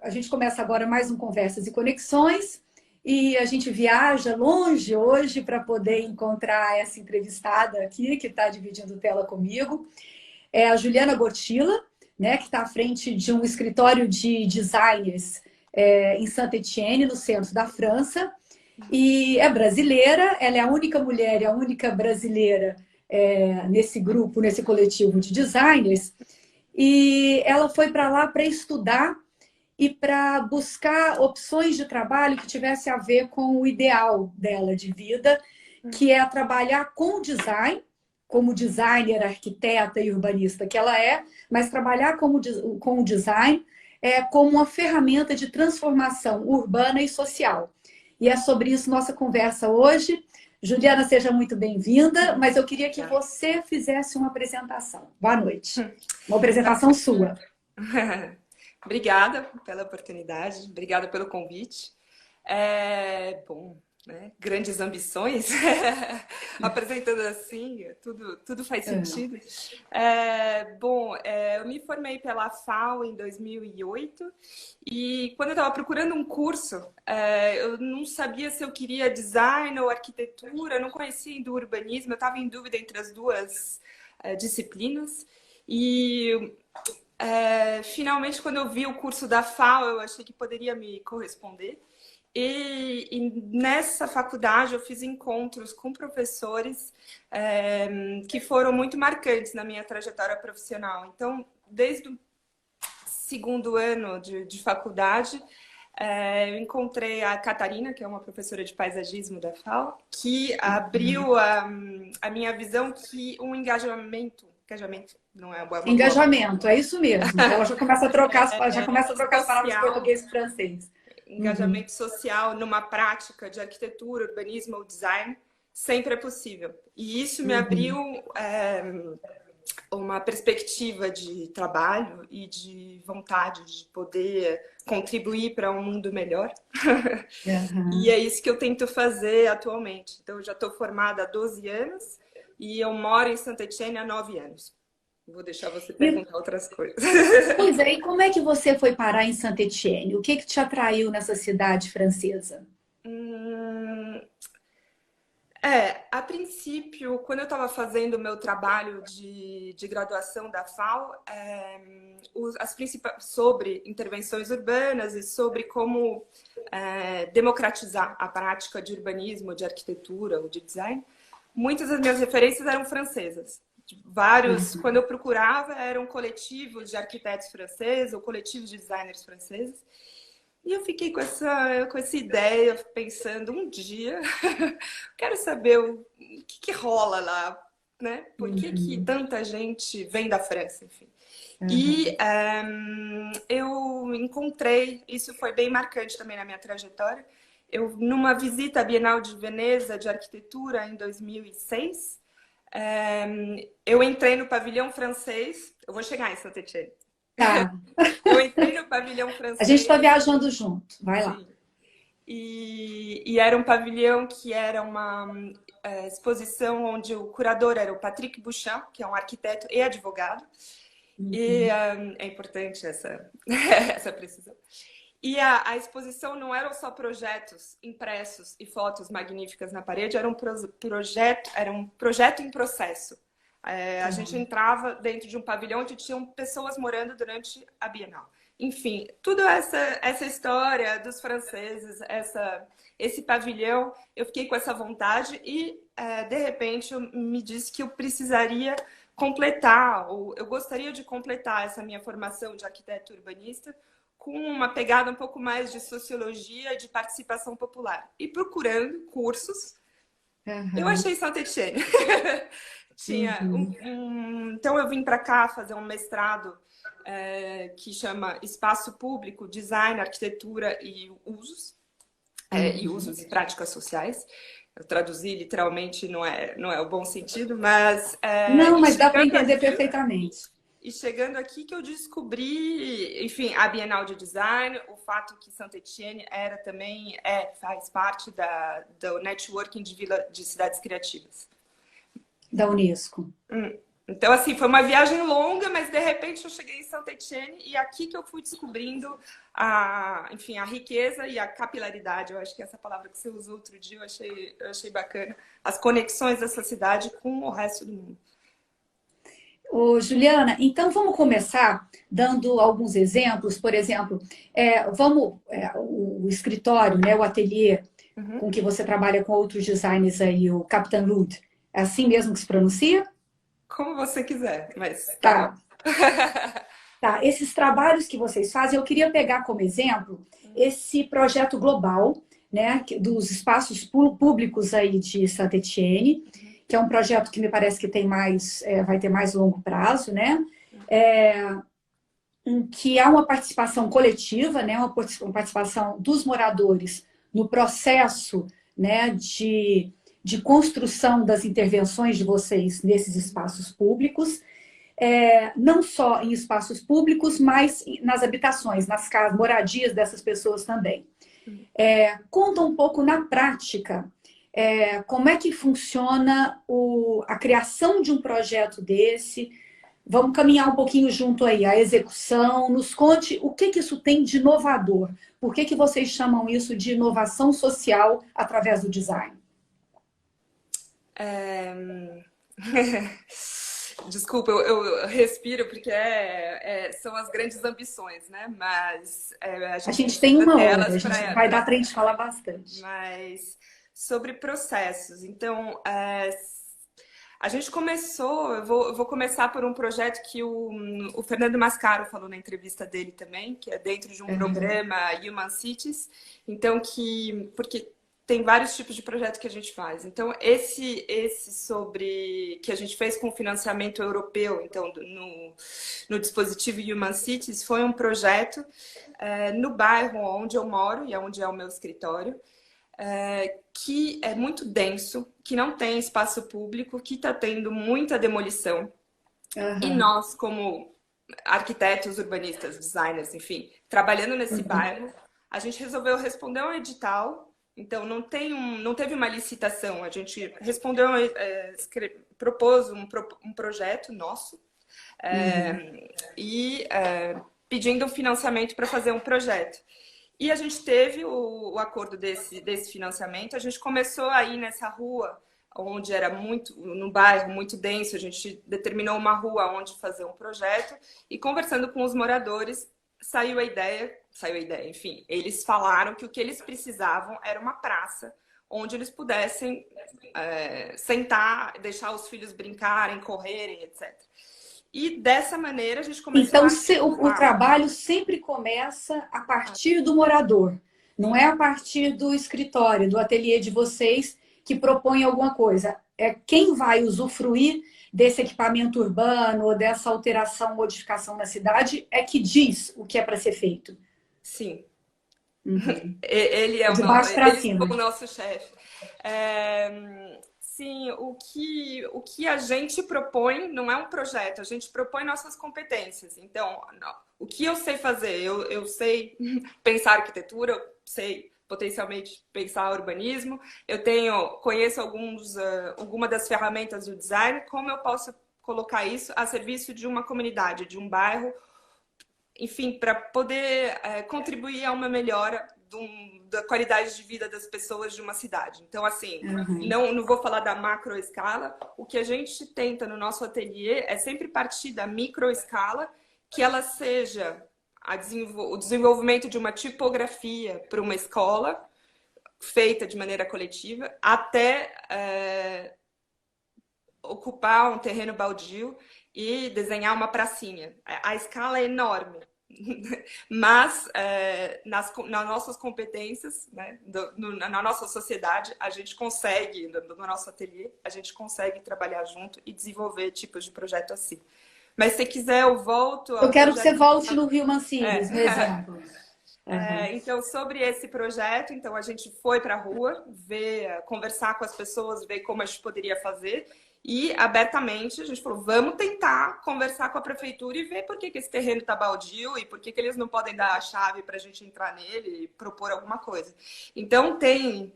A gente começa agora mais um Conversas e Conexões e a gente viaja longe hoje para poder encontrar essa entrevistada aqui, que está dividindo tela comigo. É a Juliana Gortilla, né, que está à frente de um escritório de designers em Saint-Étienne, no centro da França. E é brasileira, ela é a única mulher e a única brasileira nesse grupo, nesse coletivo de designers. E ela foi para lá para estudar e para buscar opções de trabalho que tivesse a ver com o ideal dela de vida, que é trabalhar com design, como designer, arquiteta e urbanista que ela é, mas trabalhar com o design como uma ferramenta de transformação urbana e social. E é sobre isso nossa conversa hoje. Juliana, seja muito bem-vinda, mas eu queria que você fizesse uma apresentação. Boa noite. Uma apresentação sua. Obrigada pela oportunidade, obrigada pelo convite. Bom, né? Grandes ambições, apresentando assim, tudo faz sentido. Eu me formei pela FAO em 2008 e quando eu estava procurando um curso, eu não sabia se eu queria design ou arquitetura, eu não conhecia do urbanismo, eu estava em dúvida entre as duas disciplinas e... finalmente, quando eu vi o curso da FAO, eu achei que poderia me corresponder. E nessa faculdade eu fiz encontros com professores que foram muito marcantes na minha trajetória profissional. Então, desde o segundo ano de faculdade, eu encontrei a Catarina, que é uma professora de paisagismo da FAO, que abriu a minha visão que um engajamento não é uma boa Engajamento, é isso mesmo. Ela já começa a trocar, as palavras português e francês. Engajamento social numa prática de arquitetura, urbanismo ou design sempre é possível. E isso me abriu uma perspectiva de trabalho e de vontade de poder contribuir para um mundo melhor. E é isso que eu tento fazer atualmente. Então, eu já estou formada há 12 anos e eu moro em Saint-Étienne há 9 anos. Vou deixar você perguntar outras coisas. Pois é, e como é que você foi parar em Saint-Étienne? O que te atraiu nessa cidade francesa? A princípio, quando eu estava fazendo o meu trabalho de graduação da FAO, sobre intervenções urbanas e sobre como democratizar a prática de urbanismo, de arquitetura ou de design, muitas das minhas referências eram francesas. Vários, quando eu procurava, eram coletivos de arquitetos franceses ou coletivos de designers franceses. E eu fiquei com essa ideia, pensando, um dia, quero saber o que rola lá, né? Por que tanta gente vem da França, enfim. E eu encontrei, isso foi bem marcante também na minha trajetória, numa visita à Bienal de Veneza de Arquitetura em 2006, eu entrei no pavilhão francês, eu vou chegar em Saint-Étienne. Tá. Eu entrei no pavilhão francês. A gente está viajando junto, vai lá. E era um pavilhão que era uma exposição onde o curador era o Patrick Bouchamp, que é um arquiteto e advogado. E é importante essa precisão. E a exposição não eram só projetos impressos e fotos magníficas na parede, era um projeto em processo. A gente entrava dentro de um pavilhão onde tinham pessoas morando durante a Bienal. Enfim, toda essa história dos franceses, esse pavilhão, eu fiquei com essa vontade e, de repente, eu me disse que eu precisaria completar, ou eu gostaria de completar essa minha formação de arquiteto urbanista com uma pegada um pouco mais de sociologia e de participação popular. E procurando cursos, eu achei Saint-Étienne. Então eu vim para cá fazer um mestrado que chama Espaço Público, Design, Arquitetura e Usos, e Usos e Práticas Sociais. Eu traduzi literalmente, não é o bom sentido, mas... Não, mas dá para entender perfeitamente. E chegando aqui que eu descobri, enfim, a Bienal de Design, o fato que Saint-Étienne faz parte do networking de cidades criativas. Da Unesco. Então, assim, foi uma viagem longa, mas de repente eu cheguei em Saint-Étienne e aqui que eu fui descobrindo enfim, a riqueza e a capilaridade. Eu acho que essa palavra que você usou outro dia eu achei bacana. As conexões dessa cidade com o resto do mundo. Ô, Juliana, então vamos começar dando alguns exemplos. Por exemplo, o escritório, né, o ateliê Uhum. com que você trabalha com outros designers aí, o Captain Lud, é assim mesmo que se pronuncia? Como você quiser, mas tá bom. Tá, tá. Esses trabalhos que vocês fazem, eu queria pegar como exemplo esse projeto global, né, dos espaços públicos aí de Saint-Étienne, que é um projeto que me parece que tem vai ter mais longo prazo, né? Em que há uma participação coletiva, né, uma participação dos moradores no processo, né, de construção das intervenções de vocês nesses espaços públicos, não só em espaços públicos, mas nas habitações, nas casas, moradias dessas pessoas também. Conta um pouco na prática como é que funciona a criação de um projeto desse. Vamos caminhar um pouquinho junto aí, a execução. Nos conte o que isso tem de inovador. Por que vocês chamam isso de inovação social através do design? Desculpa, eu respiro porque são as grandes ambições, né? Mas a A gente gente tem precisa uma hora, a delas gente vai dar para a gente falar bastante. Mas sobre processos. Então, a gente começou, eu vou começar por um projeto que o Fernando Mascaro falou na entrevista dele também, que é dentro de um programa Human Cities. Então, porque tem vários tipos de projeto que a gente faz. Então, esse sobre que a gente fez com financiamento europeu, então no dispositivo Human Cities, foi um projeto no bairro onde eu moro e onde é o meu escritório, que é muito denso, que não tem espaço público, que está tendo muita demolição. E nós, como arquitetos, urbanistas, designers, enfim, trabalhando nesse bairro, a gente resolveu responder ao edital. Então, não teve uma licitação. A gente respondeu, propôs um projeto nosso e pedindo um financiamento para fazer um projeto. E a gente teve o acordo desse financiamento. A gente começou aí nessa rua, onde era no bairro muito denso. A gente determinou uma rua onde fazer um projeto. E conversando com os moradores, saiu a ideia, enfim. Eles falaram que o que eles precisavam era uma praça onde eles pudessem sentar, deixar os filhos brincarem, correrem, etc. E dessa maneira a gente começou então, o trabalho sempre começa a partir do morador, não é a partir do escritório, do ateliê de vocês que propõe alguma coisa. É quem vai usufruir desse equipamento urbano ou dessa alteração, modificação na cidade, é que diz o que é para ser feito. Sim. Ele é o nosso chefe. Sim, o que a gente propõe não é um projeto, a gente propõe nossas competências. Então, o que eu sei fazer? Eu sei pensar arquitetura, eu sei potencialmente pensar urbanismo, conheço alguma das ferramentas do design, como eu posso colocar isso a serviço de uma comunidade, de um bairro, enfim, para poder contribuir a uma melhora da qualidade de vida das pessoas de uma cidade. Então, assim, não vou falar da macro escala. O que a gente tenta no nosso ateliê é sempre partir da micro escala, que ela seja o desenvolvimento de uma tipografia para uma escola, feita de maneira coletiva, até ocupar um terreno baldio e desenhar uma pracinha. A escala é enorme. Mas nas nossas competências, né, na nossa sociedade, a gente consegue, no nosso ateliê, a gente consegue trabalhar junto e desenvolver tipos de projeto assim. Mas se quiser, eu volto. Eu quero que você volte no Rio Mancilhos, no exemplo. Então, sobre esse projeto, então a gente foi para a rua, conversar com as pessoas, ver como a gente poderia fazer. E abertamente a gente falou, vamos tentar conversar com a prefeitura e ver por que esse terreno está baldio e por que eles não podem dar a chave para a gente entrar nele e propor alguma coisa. Então tem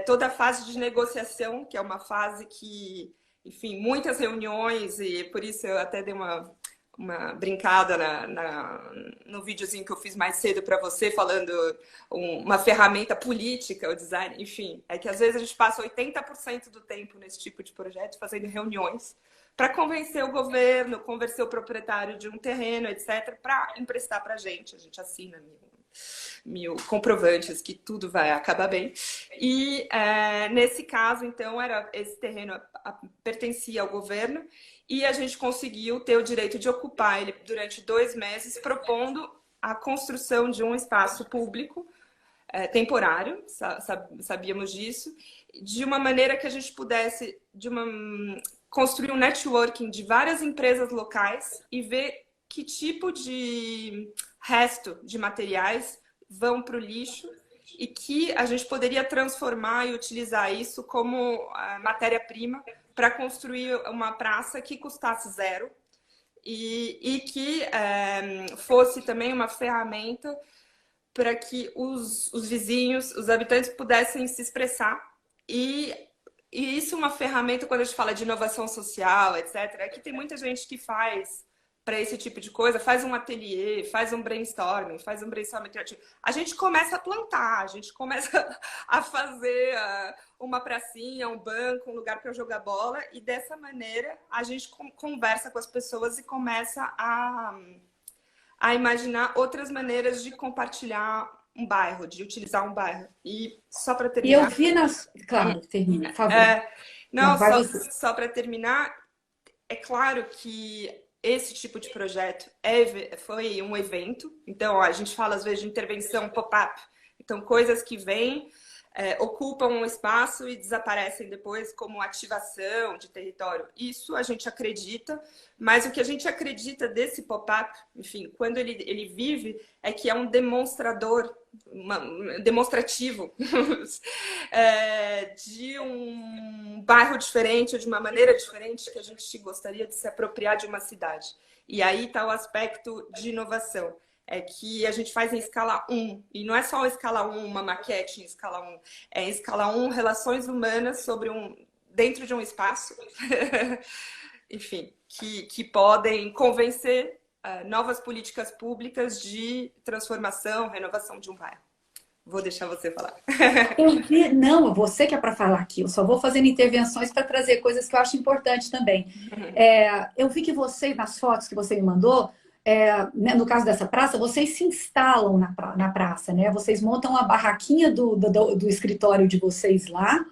toda a fase de negociação, que é uma fase que enfim, muitas reuniões, e por isso eu até dei uma brincada no videozinho que eu fiz mais cedo para você, falando uma ferramenta política, o design, enfim, é que às vezes a gente passa 80% do tempo nesse tipo de projeto fazendo reuniões para convencer o governo, convencer o proprietário de um terreno, etc., para emprestar para a gente assina mil comprovantes que tudo vai acabar bem. E nesse caso, então, esse terreno pertencia ao governo e a gente conseguiu ter o direito de ocupar ele durante 2 meses, propondo a construção de um espaço público temporário, sabíamos disso, de uma maneira que a gente pudesse construir um networking de várias empresas locais e ver que tipo de resto de materiais vão para o lixo e que a gente poderia transformar e utilizar isso como matéria-prima para construir uma praça que custasse zero e que fosse também uma ferramenta para que os vizinhos, os habitantes pudessem se expressar e isso é uma ferramenta quando a gente fala de inovação social, etc. É que tem muita gente que faz para esse tipo de coisa, faz um ateliê, faz um brainstorming criativo. A gente começa a plantar, a gente começa a fazer uma pracinha, um banco, um lugar para jogar bola e dessa maneira a gente conversa com as pessoas e começa a imaginar outras maneiras de compartilhar um bairro, de utilizar um bairro. E só para E eu terminar... vi nas... Claro, termina, por favor. Não, vai você. só para terminar, é claro que esse tipo de projeto foi um evento. Então, a gente fala às vezes de intervenção pop-up. Então, coisas que vêm, ocupam um espaço e desaparecem depois como ativação de território. Isso a gente acredita, mas o que a gente acredita desse pop-up, enfim, quando ele vive, é que é um demonstrador, demonstrativo de um bairro diferente, de uma maneira diferente que a gente gostaria de se apropriar de uma cidade. E aí está o aspecto de inovação. É que a gente faz em escala 1. E não é só escala 1, uma maquete em escala 1. É em escala 1, relações humanas dentro de um espaço. Enfim, que podem convencer novas políticas públicas de transformação, renovação de um bairro. Vou deixar você falar. Não, você que é para falar aqui. Eu só vou fazendo intervenções para trazer coisas que eu acho importantes também. Eu vi que vocês, nas fotos que você me mandou, né, no caso dessa praça, vocês se instalam na praça, né? Vocês montam a barraquinha do escritório de vocês lá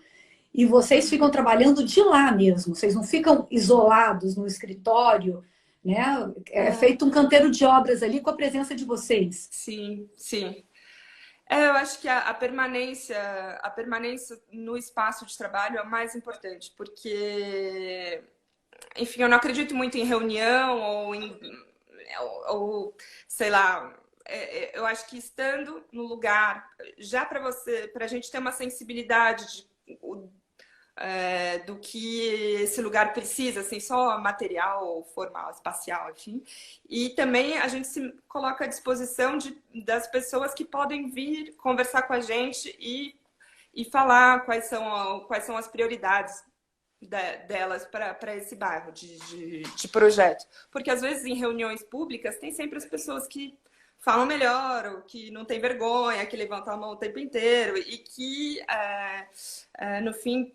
e vocês ficam trabalhando de lá mesmo. Vocês não ficam isolados no escritório, né? É feito um canteiro de obras ali com a presença de vocês. Sim, sim. Eu acho que a permanência no espaço de trabalho é o mais importante, porque, enfim, eu não acredito muito em reunião ou sei lá, eu acho que estando no lugar, já para a gente ter uma sensibilidade do que esse lugar precisa, assim, só material, formal, espacial, enfim. E também a gente se coloca à disposição das pessoas que podem vir conversar com a gente e falar quais são as prioridades delas para esse bairro de projeto. Porque às vezes em reuniões públicas tem sempre as pessoas que falam melhor, ou que não tem vergonha, que levantam a mão o tempo inteiro e que, no fim,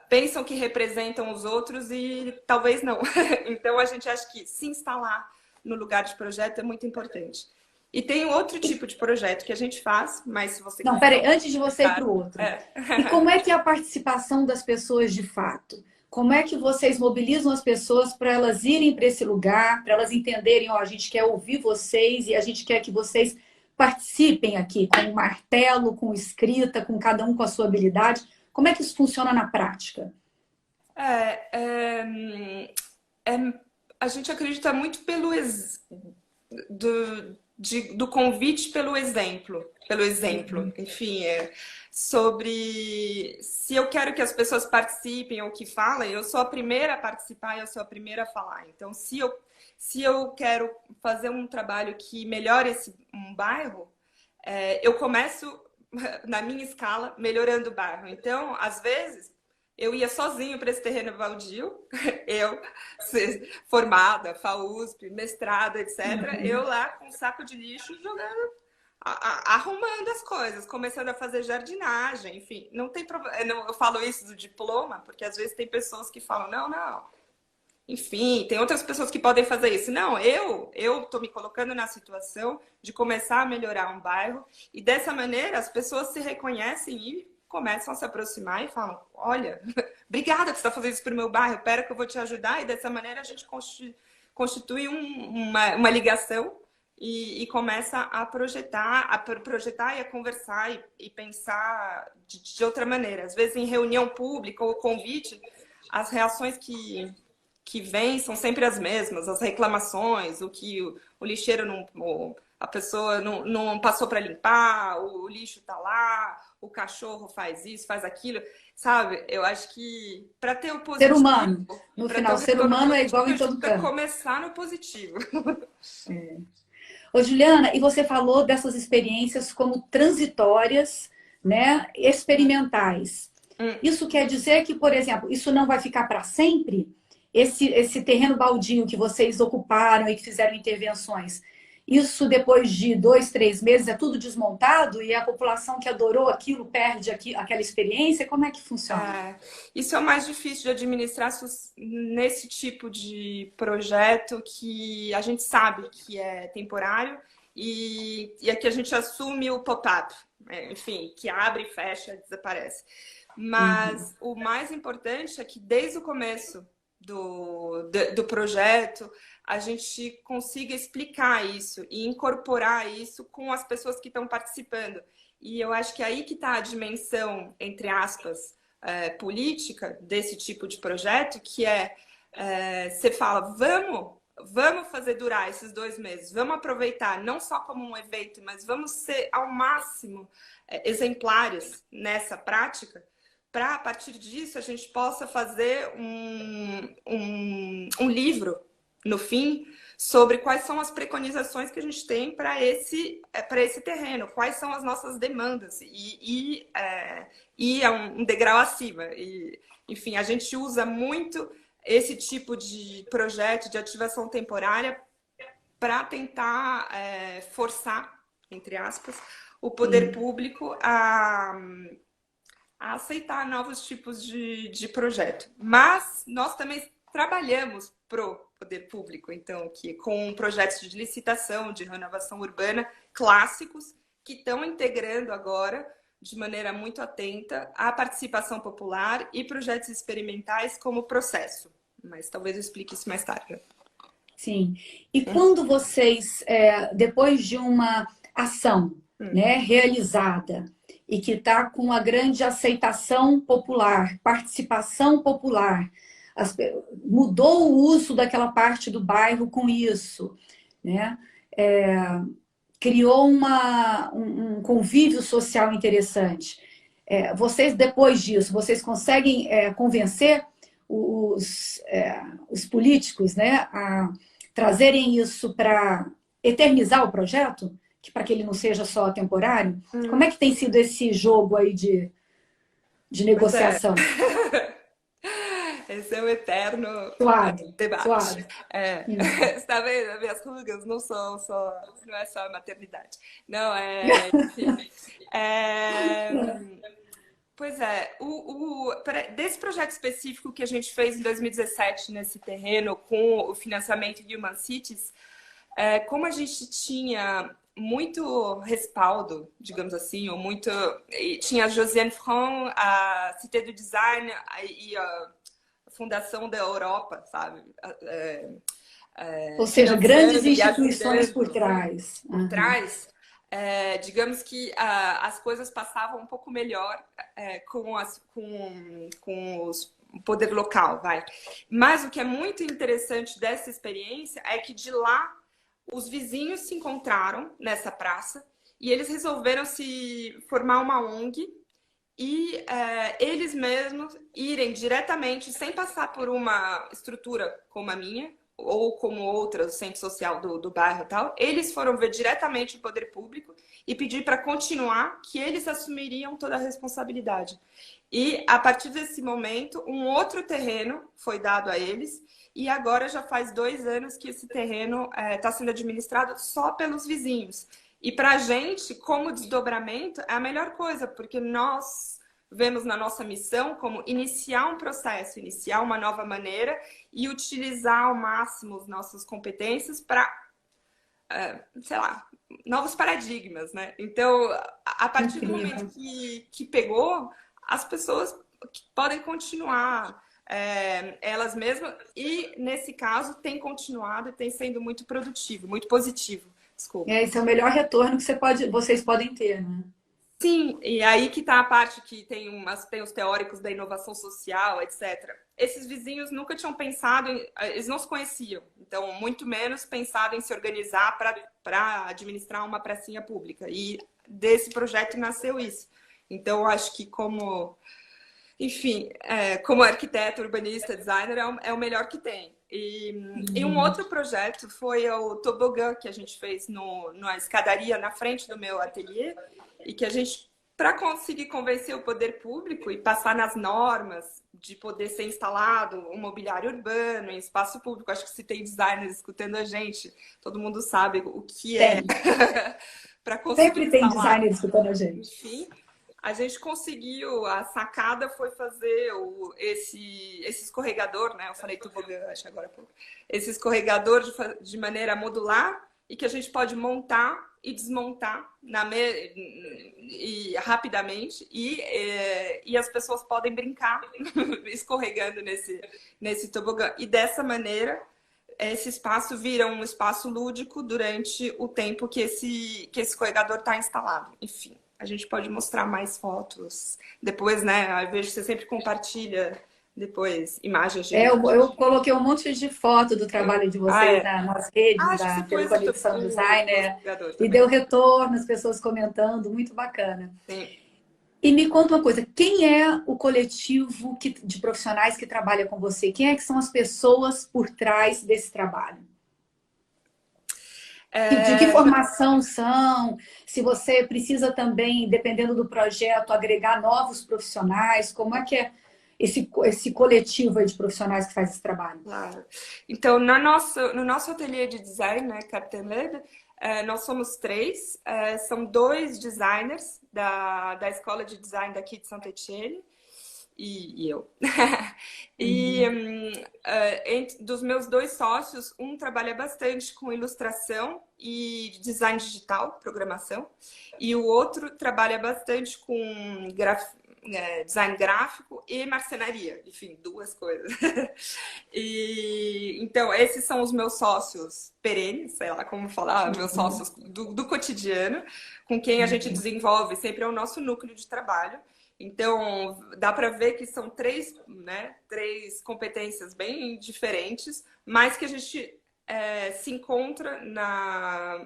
pensam que representam os outros e talvez não. Então, a gente acha que se instalar no lugar de projeto é muito importante. E tem outro tipo de projeto que a gente faz, mas se você... Não, peraí, antes de você ir para o outro. E como é que é a participação das pessoas de fato? Como é que vocês mobilizam as pessoas para elas irem para esse lugar, para elas entenderem, ó, a gente quer ouvir vocês e a gente quer que vocês participem aqui com martelo, com escrita, com cada um com a sua habilidade. Como é que isso funciona na prática? A gente acredita muito do convite pelo exemplo. Enfim, sobre se eu quero que as pessoas participem ou que falem, eu sou a primeira a participar e eu sou a primeira a falar. Então, se eu quero fazer um trabalho que melhore um bairro, eu começo na minha escala melhorando o bairro. Então, às vezes, eu ia sozinho para esse terreno baldio, eu, formada, FAUSP, mestrado, etc. Eu lá com um saco de lixo jogando, arrumando as coisas, começando a fazer jardinagem, enfim. Não tem problema. Eu falo isso do diploma, porque às vezes tem pessoas que falam, não, não. Enfim, tem outras pessoas que podem fazer isso. Não, eu tô me colocando na situação de começar a melhorar um bairro e dessa maneira as pessoas se reconhecem e começam a se aproximar e falam, olha, obrigada que você está fazendo isso para o meu bairro, espera que eu vou te ajudar. E dessa maneira a gente constitui uma ligação e começa a projetar e a conversar e pensar de outra maneira. Às vezes em reunião pública ou convite, as reações que vêm são sempre as mesmas, as reclamações, o que o lixeiro não... A pessoa não passou para limpar, o lixo está lá, o cachorro faz isso, faz aquilo, sabe? Eu acho que para ter o positivo... Ser humano. No final, ser humano é igual em todo canto. Começar no positivo. É. Ô, Juliana, e você falou dessas experiências como transitórias, né, experimentais. Isso quer dizer que, por exemplo, isso não vai ficar para sempre? Esse terreno baldio que vocês ocuparam e que fizeram intervenções, isso depois de 2, 3 meses é tudo desmontado e a população que adorou aquilo perde aquela experiência? Como é que funciona? Isso é o mais difícil de administrar nesse tipo de projeto que a gente sabe que é temporário e é que a gente assume o pop-up, enfim, que abre e fecha, desaparece. Mas o mais importante é que desde o começo do projeto, a gente consiga explicar isso e incorporar isso com as pessoas que estão participando. E eu acho que é aí que está a dimensão, entre aspas, política desse tipo de projeto, que você fala, vamos fazer durar esses 2 meses, vamos aproveitar não só como um evento, mas vamos ser ao máximo exemplares nessa prática, para, a partir disso, a gente possa fazer um livro, no fim, sobre quais são as preconizações que a gente tem para esse terreno, quais são as nossas demandas, e é um degrau acima. E, enfim, a gente usa muito esse tipo de projeto de ativação temporária para tentar forçar, entre aspas, o poder público a aceitar novos tipos de projeto. Mas nós também trabalhamos pro poder público, então, com projetos de licitação, de renovação urbana clássicos, que estão integrando agora, de maneira muito atenta, a participação popular e projetos experimentais como processo. Mas talvez eu explique isso mais tarde. Sim. E quando vocês, depois de uma ação, né, realizada, e que está com uma grande aceitação popular, participação popular, mudou o uso daquela parte do bairro com isso, né? Criou um convívio social interessante. Vocês, depois disso, vocês conseguem convencer os políticos, né, a trazerem isso para eternizar o projeto? Para que ele não seja só temporário? Como é que tem sido esse jogo aí de negociação? Esse é o eterno debate. Suave. Você está vendo? As minhas rugas não não é só a maternidade. Não, enfim. Pois é, desse projeto específico que a gente fez em 2017 nesse terreno com o financiamento de Human Cities, como a gente tinha muito respaldo, digamos assim, ou muito... Tinha a Josiane Franck, a Cité do Design e a Fundação da Europa, sabe? Ou seja, grandes instituições por trás. Por trás. Digamos que as coisas passavam um pouco melhor com o poder local, vai. Mas o que é muito interessante dessa experiência é que de lá os vizinhos se encontraram nessa praça e eles resolveram se formar uma ONG e eles mesmos irem diretamente, sem passar por uma estrutura como a minha, ou como outra, o centro social do bairro e tal, eles foram ver diretamente o poder público e pedir para continuar, que eles assumiriam toda a responsabilidade. E, a partir desse momento, um outro terreno foi dado a eles, e agora já faz 2 anos que esse terreno está sendo administrado só pelos vizinhos. E para a gente, como desdobramento, é a melhor coisa, porque nós vemos na nossa missão como iniciar um processo, iniciar uma nova maneira e utilizar ao máximo as nossas competências para, sei lá, novos paradigmas, né? Então, a partir do momento que pegou, as pessoas podem continuar elas mesmas e, nesse caso, tem continuado e tem sendo muito produtivo, muito positivo. Desculpa. Esse é o melhor retorno que vocês podem ter, né? Sim, e aí que está a parte que tem os teóricos da inovação social, etc. Esses vizinhos nunca tinham pensado, eles não se conheciam, então muito menos pensado em se organizar para administrar uma pracinha pública. E desse projeto nasceu isso. Então, acho que enfim, como arquiteto, urbanista, designer, é o melhor que tem. E um outro projeto foi o tobogã que a gente fez na escadaria na frente do meu ateliê, e que a gente, para conseguir convencer o poder público e passar nas normas de poder ser instalado um mobiliário urbano em espaço público, acho que se tem designers escutando a gente, todo mundo sabe o que é para conseguir Sempre tem designers escutando a gente. Enfim, a gente conseguiu, a sacada foi fazer esse escorregador, né? Eu falei tobogã, acho agora há pouco. Esse escorregador de maneira modular e que a gente pode montar e desmontar rapidamente e as pessoas podem brincar escorregando nesse tobogã. E dessa maneira, esse espaço vira um espaço lúdico durante o tempo que esse escorregador está instalado. Enfim, a gente pode mostrar mais fotos depois, né? Eu vejo que você sempre compartilha depois imagens. Eu coloquei um monte de foto do trabalho de vocês nas redes da Conexão Designer e deu retorno, as pessoas comentando, muito bacana. Sim. E me conta uma coisa, quem é o coletivo de profissionais que trabalha com você? Quem é que são as pessoas por trás desse trabalho? De que formação são? Se você precisa também, dependendo do projeto, agregar novos profissionais, como é que é esse coletivo aí de profissionais que faz esse trabalho? Claro. Então, no nosso ateliê de design, né, Captain Led, nós somos 3, são 2 designers da Escola de Design daqui de Saint-Étienne e eu. E dos meus 2 sócios, um trabalha bastante com ilustração e design digital, programação, e o outro trabalha bastante com design gráfico e marcenaria, enfim, 2 coisas. Então, esses são os meus sócios perenes, sei lá como falar, meus sócios do cotidiano, com quem a gente desenvolve, sempre é o nosso núcleo de trabalho. Então, dá para ver que são 3 competências bem diferentes, mas que a gente se encontra na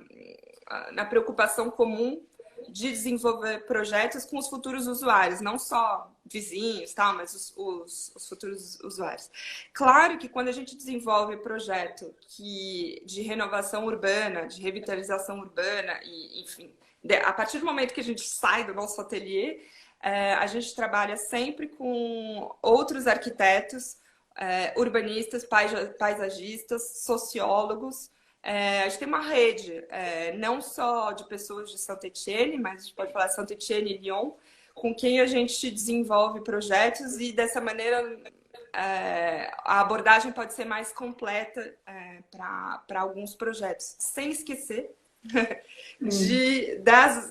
preocupação comum de desenvolver projetos com os futuros usuários, não só vizinhos, tal, mas os futuros usuários. Claro que quando a gente desenvolve projeto de renovação urbana, de revitalização urbana, e enfim, a partir do momento que a gente sai do nosso ateliê, a gente trabalha sempre com outros arquitetos, urbanistas, paisagistas, sociólogos. A gente tem uma rede, não só de pessoas de Saint-Étienne, mas a gente pode falar Saint-Étienne e Lyon, com quem a gente desenvolve projetos e dessa maneira a abordagem pode ser mais completa para alguns projetos, sem esquecer das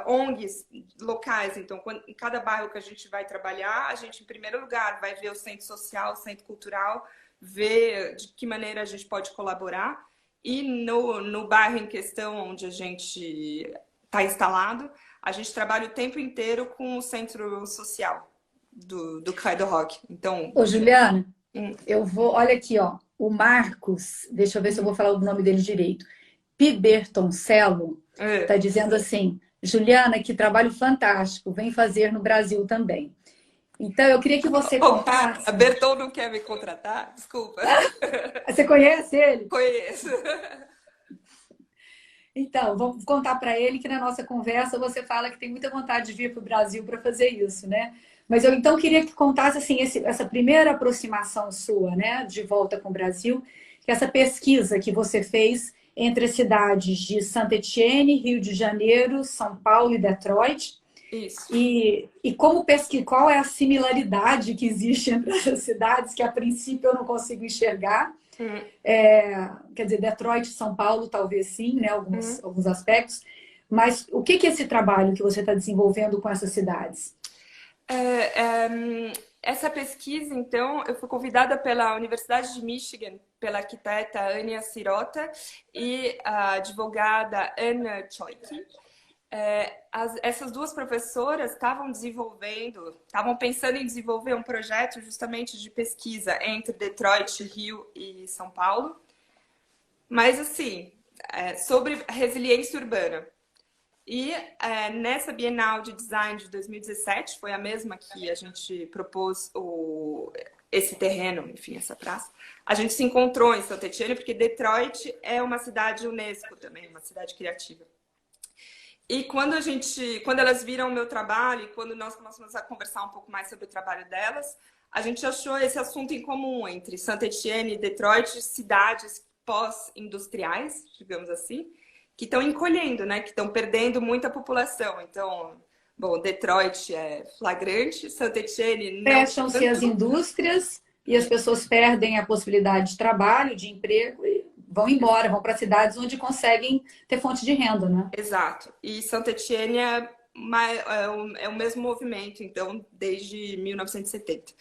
ONGs locais. Então, em cada bairro que a gente vai trabalhar, a gente, em primeiro lugar, vai ver o centro social, o centro cultural, ver de que maneira a gente pode colaborar. E no bairro em questão, onde a gente está instalado, a gente trabalha o tempo inteiro com o centro social do Cai do Rock. Então, Ô, Juliana, olha aqui, ó, o Marcos, deixa eu ver se eu vou falar o nome dele direito. Pibertoncello está dizendo assim: Juliana, que trabalho fantástico, vem fazer no Brasil também. Então, eu queria que você contasse... A Berton não quer me contratar? Desculpa. Você conhece ele? Conheço. Então, vamos contar para ele que na nossa conversa você fala que tem muita vontade de vir para o Brasil para fazer isso, né? Mas eu então queria que contasse assim, essa primeira aproximação sua, né, de volta com o Brasil, que essa pesquisa que você fez entre as cidades de Saint-Étienne, Rio de Janeiro, São Paulo e Detroit. Isso. E como pesquisa, qual é a similaridade que existe entre essas cidades, que a princípio eu não consigo enxergar. Quer dizer, Detroit e São Paulo, talvez sim, né? Alguns aspectos. Mas o que é esse trabalho que você está desenvolvendo com essas cidades? Essa pesquisa, então, eu fui convidada pela Universidade de Michigan, pela arquiteta Anya Sirota e a advogada Anna Choike. Essas duas professoras estavam pensando em desenvolver um projeto justamente de pesquisa entre Detroit, Rio e São Paulo, mas assim, sobre resiliência urbana. E nessa Bienal de Design de 2017, foi a mesma que a gente propôs esse terreno, enfim, essa praça. A gente se encontrou em Saint-Étienne, porque Detroit é uma cidade UNESCO também, uma cidade criativa. E quando elas viram o meu trabalho, e quando nós começamos a conversar um pouco mais sobre o trabalho delas, a gente achou esse assunto em comum entre Saint-Étienne e Detroit, cidades pós-industriais, digamos assim, que estão encolhendo, né? Que estão perdendo muita população. Então, bom, Detroit é flagrante, Saint-Étienne não. Fecham-se as indústrias e as pessoas perdem a possibilidade de trabalho, de emprego e vão embora, vão para cidades onde conseguem ter fonte de renda, né? Exato. E Saint-Étienne é o mesmo movimento, então, desde 1970.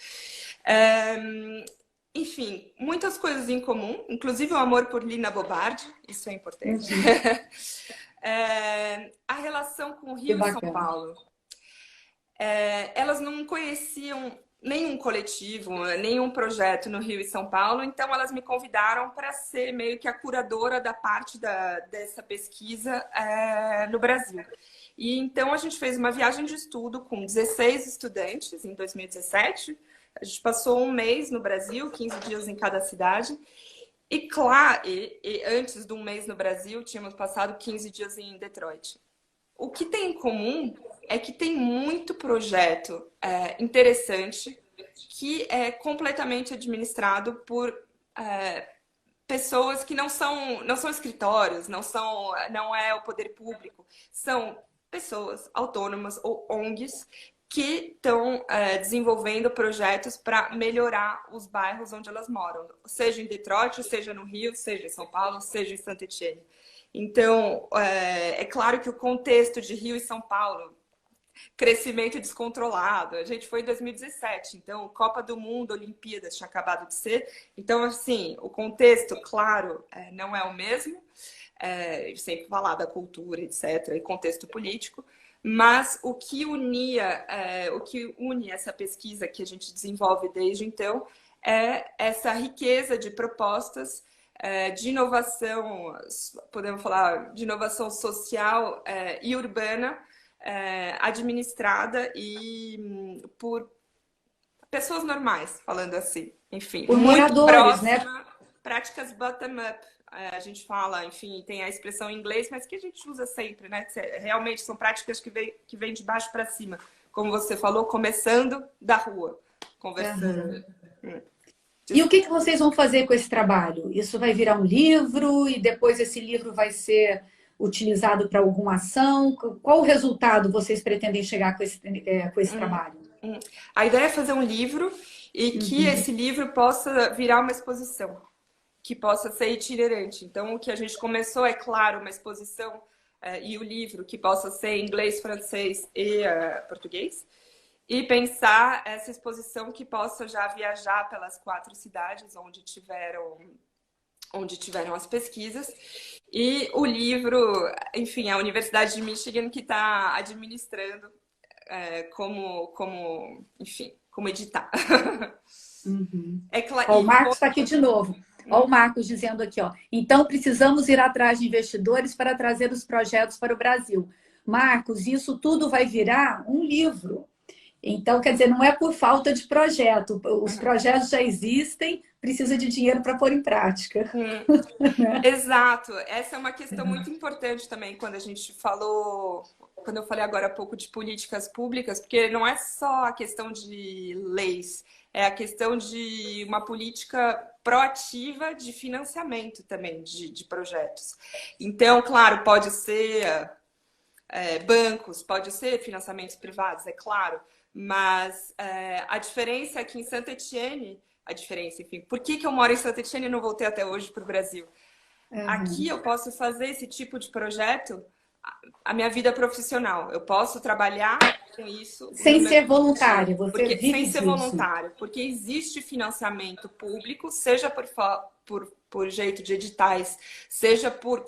Enfim, muitas coisas em comum, inclusive o amor por Lina Bobardi, isso é importante. A relação com o Rio e São Paulo. Elas não conheciam nenhum coletivo, nenhum projeto no Rio e São Paulo, então elas me convidaram para ser meio que a curadora da parte dessa pesquisa no Brasil. E então a gente fez uma viagem de estudo com 16 estudantes em 2017. A gente passou um mês no Brasil, 15 dias em cada cidade. E claro, antes de um mês no Brasil, tínhamos passado 15 dias em Detroit. O que tem em comum é que tem muito projeto interessante que é completamente administrado por pessoas que não são escritórios, não é o poder público, são pessoas autônomas ou ONGs que estão desenvolvendo projetos para melhorar os bairros onde elas moram, seja em Detroit, seja no Rio, seja em São Paulo, seja em Saint-Étienne. Então, é claro que o contexto de Rio e São Paulo, crescimento descontrolado, a gente foi em 2017, então Copa do Mundo, Olimpíadas tinha acabado de ser, então assim, o contexto, claro, não é o mesmo, sempre falar da cultura, etc., e contexto político, mas o que une essa pesquisa que a gente desenvolve desde então é essa riqueza de propostas de inovação, podemos falar de inovação social e urbana, administrada e por pessoas normais, falando assim. Enfim, por muito moradores, próxima, né? práticas bottom-up. A gente fala, enfim, tem a expressão em inglês, mas que a gente usa sempre, né? Realmente são práticas que vêm de baixo para cima. Como você falou, começando da rua, conversando. E o que vocês vão fazer com esse trabalho? Isso vai virar um livro e depois esse livro vai ser utilizado para alguma ação? Qual o resultado vocês pretendem chegar com esse trabalho? A ideia é fazer um livro e que esse livro possa virar uma exposição, que possa ser itinerante. Então, o que a gente começou é, claro, uma exposição e o livro que possa ser em inglês, francês e português. E pensar essa exposição que possa já viajar pelas 4 cidades onde tiveram as pesquisas. E o livro, enfim, a Universidade de Michigan que está administrando como editar. O Marcos está aqui de novo. Olha o Marcos dizendo aqui, ó. Então, precisamos ir atrás de investidores para trazer os projetos para o Brasil. Marcos, isso tudo vai virar um livro. Então, quer dizer, não é por falta de projeto. Os projetos já existem, precisa de dinheiro para pôr em prática. Hum. Né? Exato. Essa é uma questão muito importante também quando a gente falou, quando eu falei agora há pouco de políticas públicas, porque não é só a questão de leis, é a questão de uma política proativa de financiamento também de projetos. Então, claro, pode ser bancos, pode ser financiamentos privados, é claro, mas a diferença é que em Saint Etienne, a diferença, enfim, por que eu moro em Saint Etienne e não voltei até hoje para o Brasil? Aqui Uhum. eu posso fazer esse tipo de projeto a minha vida profissional. Eu posso trabalhar com isso no Sem meu ser dia a dia, voluntária, você porque sem vive ser disso. voluntário, porque existe financiamento público, seja por jeito de editais, seja por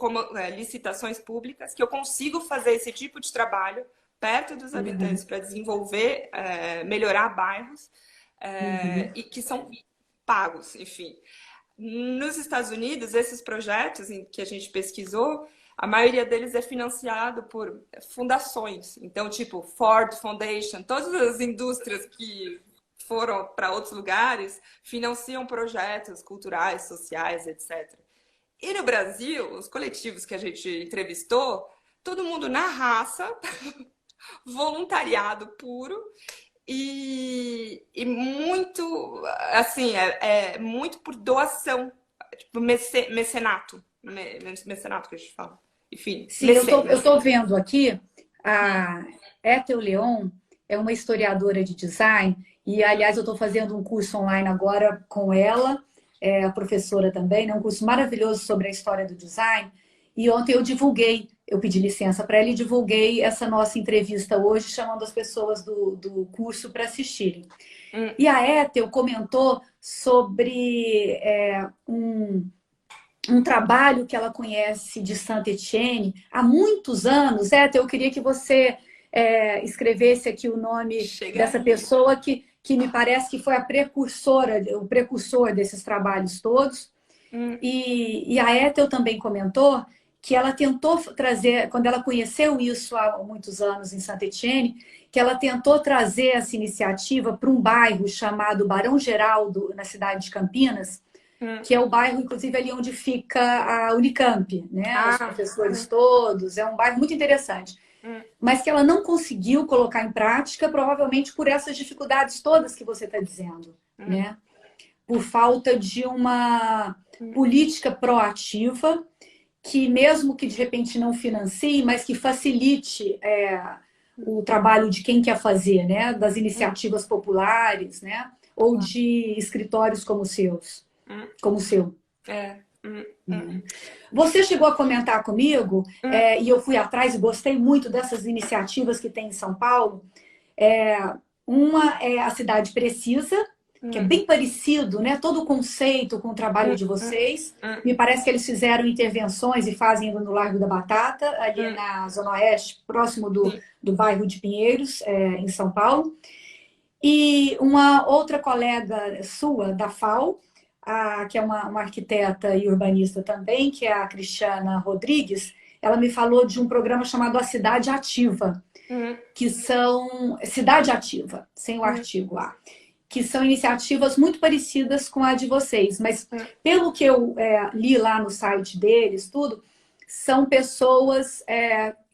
licitações públicas, que eu consigo fazer esse tipo de trabalho perto dos Uhum. habitantes para desenvolver, melhorar bairros Uhum. e que são pagos, enfim. Nos Estados Unidos, esses projetos em que a gente pesquisou, a maioria deles é financiado por fundações. Então, tipo, Ford Foundation, todas as indústrias que foram para outros lugares financiam projetos culturais, sociais, etc. E no Brasil, os coletivos que a gente entrevistou, todo mundo na raça, voluntariado puro, e muito, assim, é muito por doação, tipo mecenato, mecenato que a gente fala. Enfim, Sim, eu mecenas. tô vendo aqui Hum, a Ethel Leon é uma historiadora de design e, aliás, eu estou fazendo um curso online agora com ela, é a professora também, né? Um curso maravilhoso sobre a história do design. E ontem eu divulguei, eu pedi licença para ela e divulguei essa nossa entrevista hoje, chamando as pessoas do curso para assistirem. hum, E a Ethel comentou sobre um trabalho que ela conhece de Saint-Étienne há muitos anos. Eu queria que você escrevesse aqui o nome chega dessa aí. pessoa que me parece que foi a precursora, o precursor desses trabalhos todos. Hum, E a Ethel também comentou que ela tentou trazer, quando ela conheceu isso há muitos anos em Saint-Étienne, que ela tentou trazer essa iniciativa para um bairro chamado Barão Geraldo, na cidade de Campinas, hum, que é o bairro, inclusive, ali onde fica a Unicamp, né? Os ah, professores todos. É um bairro muito interessante. hum, Mas que ela não conseguiu colocar em prática, provavelmente por essas dificuldades todas que você está dizendo, hum, né? Por falta de uma hum, política proativa que, mesmo que de repente não financie, mas que facilite o trabalho de quem quer fazer, né? Das hum, iniciativas populares, né? Ou de escritórios como os seus, hum, como o seu. hum, Você chegou a comentar comigo, hum, e eu fui atrás e gostei muito dessas iniciativas que tem em São Paulo. Uma é a Cidade Precisa, que é hum, bem parecido, né? Todo o conceito com o trabalho hum, de hum, vocês. hum, Me parece que eles fizeram intervenções e fazem no Largo da Batata, ali hum, na Zona Oeste, próximo sim. do bairro de Pinheiros, em São Paulo. E uma outra colega sua, da FAO, que é uma arquiteta e urbanista também, que é a Cristiana Rodrigues, ela me falou de um programa chamado A Cidade Ativa, Hum, que são Cidade Ativa, sem o hum, artigo A, que são iniciativas muito parecidas com a de vocês, mas hum, pelo que eu li lá no site deles, tudo, são pessoas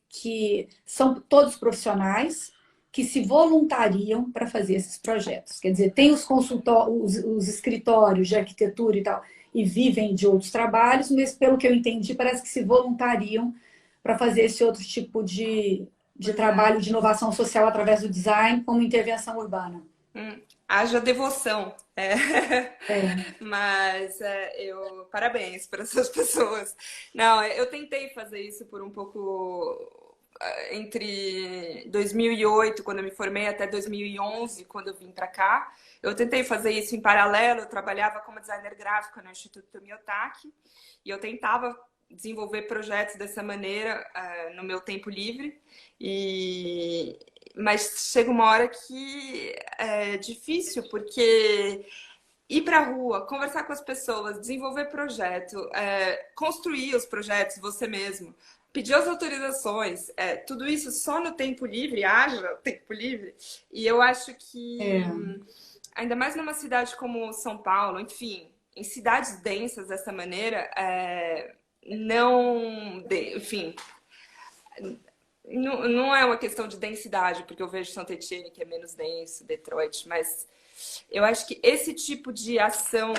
que são todos profissionais que se voluntariam para fazer esses projetos. Quer dizer, tem os escritórios de arquitetura e tal, e vivem de outros trabalhos, mas pelo que eu entendi, parece que se voluntariam para fazer esse outro tipo de pois é. trabalho de inovação social através do design como intervenção urbana. Haja devoção. É. Mas eu parabéns para essas pessoas. Não, eu tentei fazer isso por um pouco entre 2008, quando eu me formei, até 2011, quando eu vim para cá. Eu tentei fazer isso em paralelo. Eu trabalhava como designer gráfico no Instituto Tomiotaki e eu tentava desenvolver projetos dessa maneira no meu tempo livre. E mas chega uma hora que é difícil, porque ir para a rua, conversar com as pessoas, desenvolver projeto, construir os projetos você mesmo, pedir as autorizações, tudo isso só no tempo livre, haja tempo livre. E eu acho que, ainda mais numa cidade como São Paulo, enfim, em cidades densas dessa maneira, enfim, não é uma questão de densidade, porque eu vejo Saint-Étienne que é menos denso, Detroit, mas eu acho que esse tipo de ação,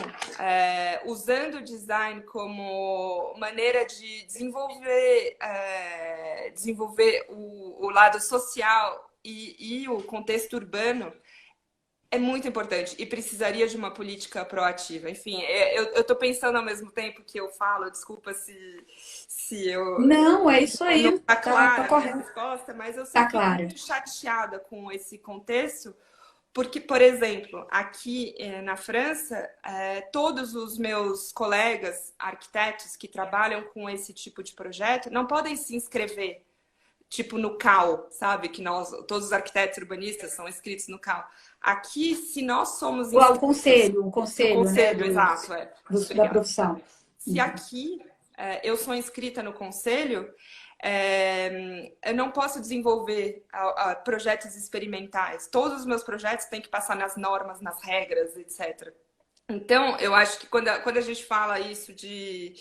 usando o design como maneira de desenvolver o lado social e o contexto urbano, é muito importante e precisaria de uma política proativa. Enfim, eu estou pensando ao mesmo tempo que eu falo, desculpa se eu Não, é isso não aí. está Tá clara a minha correto. resposta, mas eu Tá sempre fico clara. muito chateada com esse contexto, porque, por exemplo, aqui na França, todos os meus colegas arquitetos que trabalham com esse tipo de projeto não podem se inscrever, tipo no CAL, sabe? Que todos os arquitetos urbanistas são inscritos no CAL. Aqui, se nós somos O inscritos no conselho, né, conselho, exato, da obrigada. profissão. Se aqui eu sou inscrita no conselho, eu não posso desenvolver projetos experimentais. Todos os meus projetos têm que passar nas normas, nas regras, etc. Então, eu acho que quando a gente fala isso de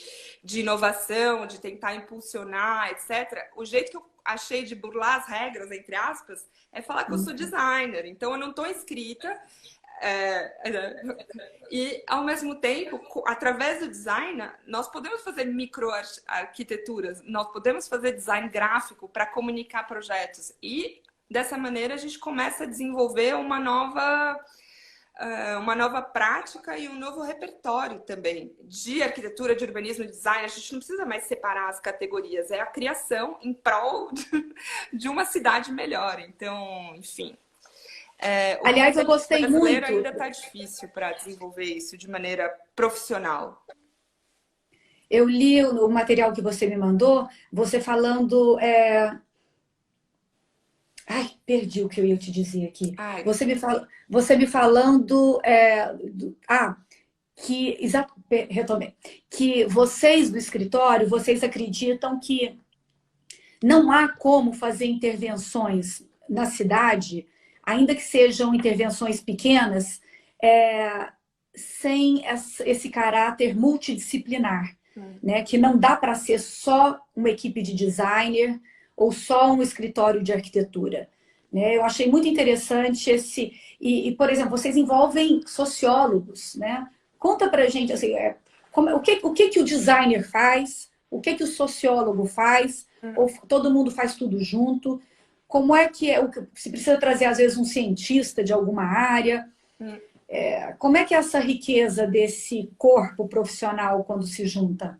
inovação, de tentar impulsionar, etc., o jeito que eu achei de burlar as regras, entre aspas, é falar que eu sou designer. Então, eu não estou inscrita. E, ao mesmo tempo, através do design, nós podemos fazer microarquiteturas, nós podemos fazer design gráfico para comunicar projetos. E, dessa maneira, a gente começa a desenvolver uma nova prática e um novo repertório também de arquitetura, de urbanismo, de design. A gente não precisa mais separar as categorias, é a criação em prol de uma cidade melhor. Então, enfim. Aliás, eu gostei brasileiro muito. ainda está difícil para desenvolver isso de maneira profissional. Eu li o material que você me mandou, você falando. Ai, perdi o que eu ia te dizer aqui. Ai. Você me falando. Retomei. Que vocês do escritório, vocês acreditam que não há como fazer intervenções na cidade, ainda que sejam intervenções pequenas, sem esse caráter multidisciplinar, né? Que não dá para ser só uma equipe de designer ou só um escritório de arquitetura, né? Eu achei muito interessante esse... E, por exemplo, vocês envolvem sociólogos, né? Conta pra gente, assim, o que o designer faz, o que o sociólogo faz, ou todo mundo faz tudo junto, como é que se precisa trazer, às vezes, um cientista de alguma área, como é que é essa riqueza desse corpo profissional quando se junta?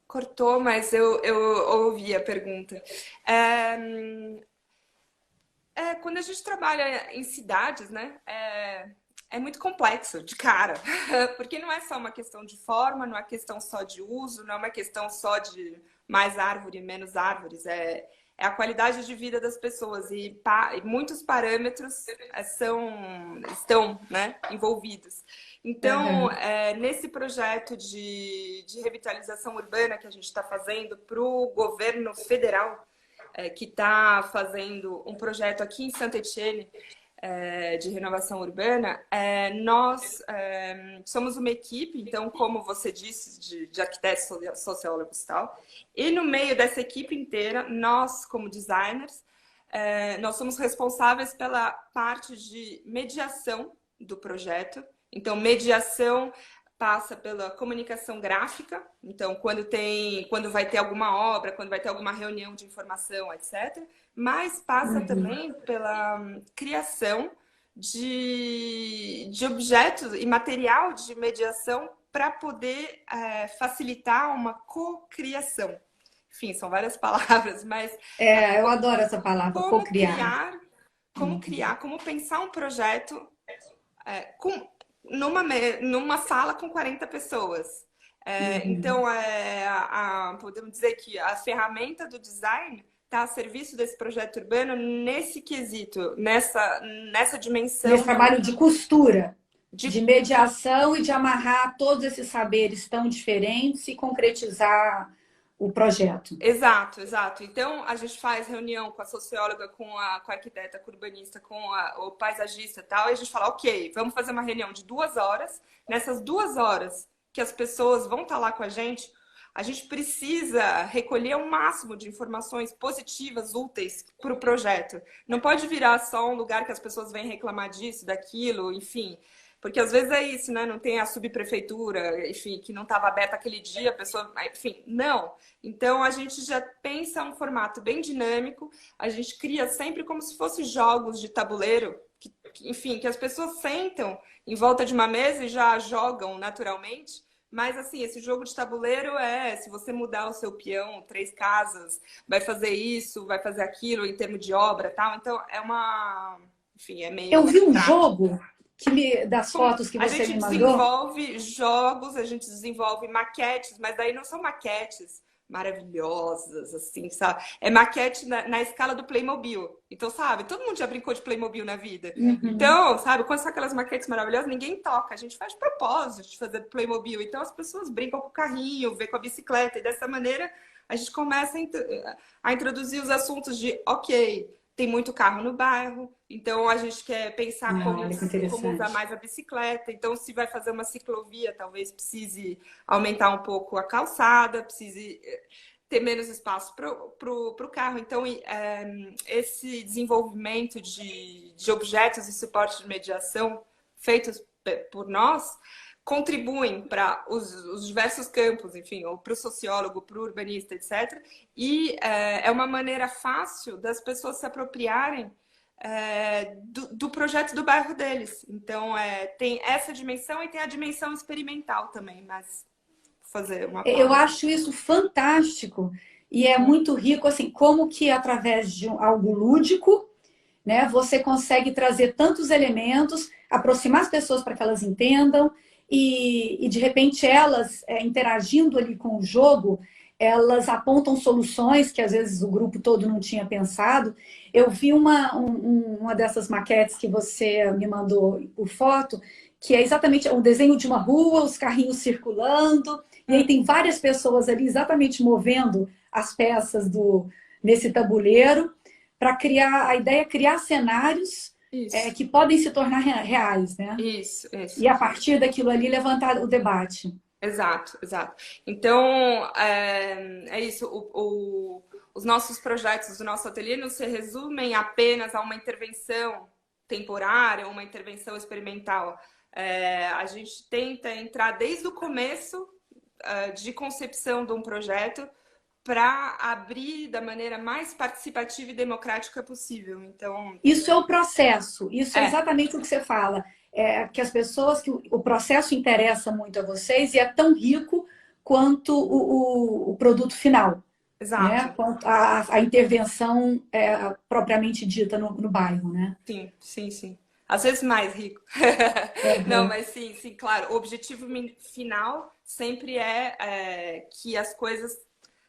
Cortou, mas eu ouvi a pergunta. Quando a gente trabalha em cidades, né, é muito complexo de cara, porque não é só uma questão de forma, não é questão só de uso, não é uma questão só de mais árvore, menos árvores, é a qualidade de vida das pessoas e muitos parâmetros estão, né, envolvidos. Então, nesse projeto de revitalização urbana que a gente está fazendo para o governo federal, que está fazendo um projeto aqui em Saint-Étienne, de renovação urbana, nós somos uma equipe, então, como você disse, de arquitetos, sociólogos e tal, e no meio dessa equipe inteira, nós, como designers, nós somos responsáveis pela parte de mediação do projeto. Então, mediação passa pela comunicação gráfica, então quando vai ter alguma obra, quando vai ter alguma reunião de informação, etc., mas passa também pela criação de objetos e material de mediação para poder facilitar uma cocriação. Enfim, são várias palavras, mas... eu adoro essa palavra, cocriar. Como pensar um projeto numa sala com 40 pessoas. Então, podemos dizer que a ferramenta do design está a serviço desse projeto urbano nesse quesito, nessa dimensão. Nesse trabalho de costura, de mediação e de amarrar todos esses saberes tão diferentes e concretizar o projeto. Exato, exato. Então, a gente faz reunião com a socióloga, com a arquiteta, com o urbanista, com o paisagista e tal, e a gente fala, ok, vamos fazer uma reunião de 2 horas. Nessas 2 horas que as pessoas vão estar lá com a gente precisa recolher o máximo de informações positivas, úteis para o projeto. Não pode virar só um lugar que as pessoas vêm reclamar disso, daquilo, enfim. Porque às vezes é isso, né? Não tem a subprefeitura, enfim, que não estava aberta aquele dia, a pessoa... Enfim, não. Então, a gente já pensa um formato bem dinâmico, a gente cria sempre como se fossem jogos de tabuleiro, enfim, que as pessoas sentam em volta de uma mesa e já jogam naturalmente. Mas, assim, esse jogo de tabuleiro se você mudar o seu peão, 3 casas, vai fazer isso, vai fazer aquilo em termos de obra e tal. Então, enfim, é meio... Eu vi um jogo das fotos que A você gente me mandou. desenvolve jogos, a gente desenvolve maquetes, mas daí não são maquetes maravilhosas, assim, sabe? É maquete na escala do Playmobil. Então, sabe? Todo mundo já brincou de Playmobil na vida. Então, sabe? Quando são aquelas maquetes maravilhosas, ninguém toca. A gente faz de propósito de fazer Playmobil. Então, as pessoas brincam com o carrinho, vê com a bicicleta. E dessa maneira, a gente começa a introduzir os assuntos de, ok, tem muito carro no bairro, então a gente quer pensar como usar mais a bicicleta. Então, se vai fazer uma ciclovia, talvez precise aumentar um pouco a calçada, precise ter menos espaço para o carro. Então, esse desenvolvimento de objetos e suporte de mediação feitos por nós contribuem para os diversos campos, enfim, ou para o sociólogo, para o urbanista, etc. E é uma maneira fácil das pessoas se apropriarem do projeto do bairro deles. Então, tem essa dimensão e tem a dimensão experimental também, mas fazer uma pausa. Eu acho isso fantástico e é muito rico, assim, como que através de algo lúdico, né, você consegue trazer tantos elementos, aproximar as pessoas para que elas entendam e de repente elas, interagindo ali com o jogo, elas apontam soluções que às vezes o grupo todo não tinha pensado. Eu vi uma dessas maquetes que você me mandou por foto, que é exatamente um desenho de uma rua, os carrinhos circulando, e aí tem várias pessoas ali exatamente movendo as peças nesse tabuleiro para criar, a ideia é criar cenários que podem se tornar reais, né? Isso. E a partir daquilo ali levantar o debate. Exato. Então, é isso. Os nossos projetos do nosso ateliê não se resumem apenas a uma intervenção temporária, uma intervenção experimental. A gente tenta entrar desde o começo de concepção de um projeto para abrir da maneira mais participativa e democrática possível. Então, isso é o processo, isso é exatamente o que você fala. Que as pessoas, que o processo interessa muito a vocês e é tão rico quanto o produto final. Exato. Né? Quanto a intervenção propriamente dita no bairro, né? Sim. Às vezes mais rico. Não, mas sim, claro. O objetivo final sempre é que as coisas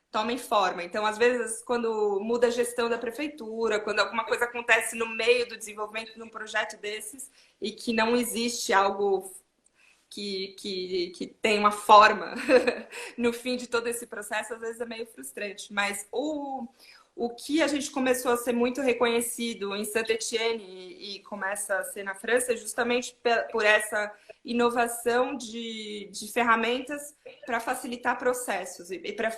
tomem forma. Então, às vezes, quando muda a gestão da prefeitura, quando alguma coisa acontece no meio do desenvolvimento de um projeto desses e que não existe algo que tem uma forma no fim de todo esse processo, às vezes é meio frustrante. Mas o que a gente começou a ser muito reconhecido em Saint-Étienne e começa a ser na França é justamente por essa inovação de ferramentas para facilitar processos e para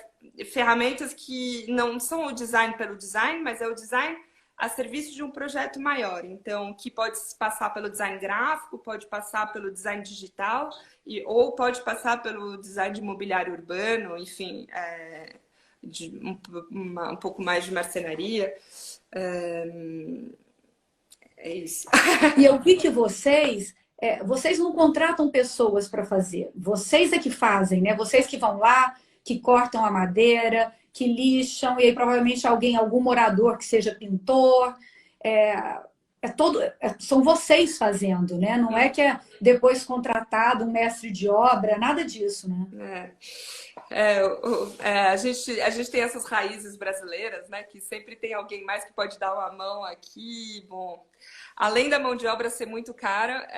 ferramentas que não são o design pelo design, mas é o design a serviço de um projeto maior. Então, que pode passar pelo design gráfico, pode passar pelo design digital ou pode passar pelo design de mobiliário urbano, enfim, um pouco mais de marcenaria. É isso. E eu vi que vocês não contratam pessoas para fazer. Vocês é que fazem, né? Vocês que vão lá, que cortam a madeira, que lixam, e aí provavelmente algum morador que seja pintor. são vocês fazendo, né? Não é que é depois contratado um mestre de obra, nada disso, né? A gente tem essas raízes brasileiras, né? Que sempre tem alguém mais que pode dar uma mão aqui. Bom, além da mão de obra ser muito cara,